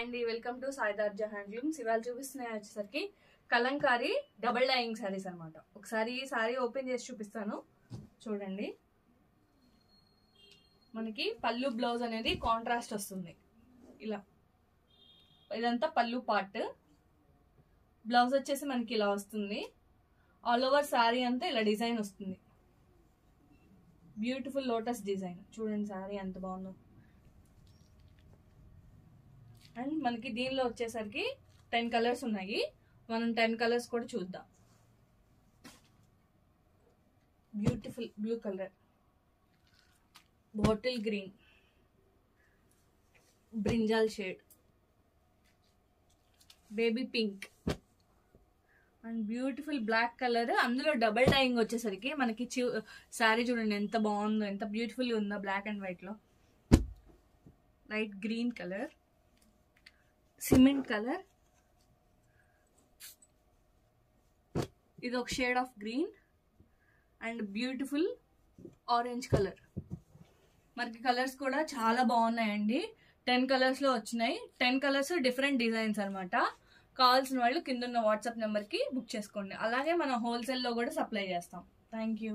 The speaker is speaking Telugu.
హాయ్ అండి, వెల్కమ్ టు సాయిదార్జా హ్యాండ్లూమ్స్. ఇవాళ చూపిస్తున్నాయి వచ్చేసరికి కలంకారీ డబుల్ డైయింగ్ శారీస్ అనమాట. ఒకసారి ఈ శారీ ఓపెన్ చేసి చూపిస్తాను చూడండి. మనకి పళ్ళు బ్లౌజ్ అనేది కాంట్రాస్ట్ వస్తుంది. ఇలా ఇదంతా పళ్ళు పార్ట్, బ్లౌజ్ వచ్చేసి మనకి ఇలా వస్తుంది. ఆల్ ఓవర్ శారీ అంతా ఇలా డిజైన్ వస్తుంది. బ్యూటిఫుల్ లోటస్ డిజైన్ చూడండి, శారీ ఎంత బాగుందో. అండ్ మనకి దీనిలో వచ్చేసరికి 10 కలర్స్ ఉన్నాయి. మనం 10 కలర్స్ కూడా చూద్దాం. Beautiful blue colour, bottle green, brinjal shade, baby pink and beautiful black colour. అందులో డబుల్ డైయింగ్ వచ్చేసరికి మనకి శారీ చూడండి ఎంత బాగుందో, ఎంత బ్యూటిఫుల్ ఉందో. బ్లాక్ అండ్ వైట్ లో light green colour, cement colour, ఇది ఒక shade of green and beautiful orange colour. మనకి కలర్స్ కూడా చాలా బాగున్నాయండి. 10 కలర్స్ లో వచ్చినాయి. 10 కలర్స్ డిఫరెంట్ డిజైన్స్ అనమాట. కావాల్సిన వాళ్ళు కింద ఉన్న వాట్సాప్ నెంబర్ కి బుక్ చేసుకోండి. అలాగే మనం హోల్సేల్ లో కూడా సప్లై చేస్తాం. Thank you.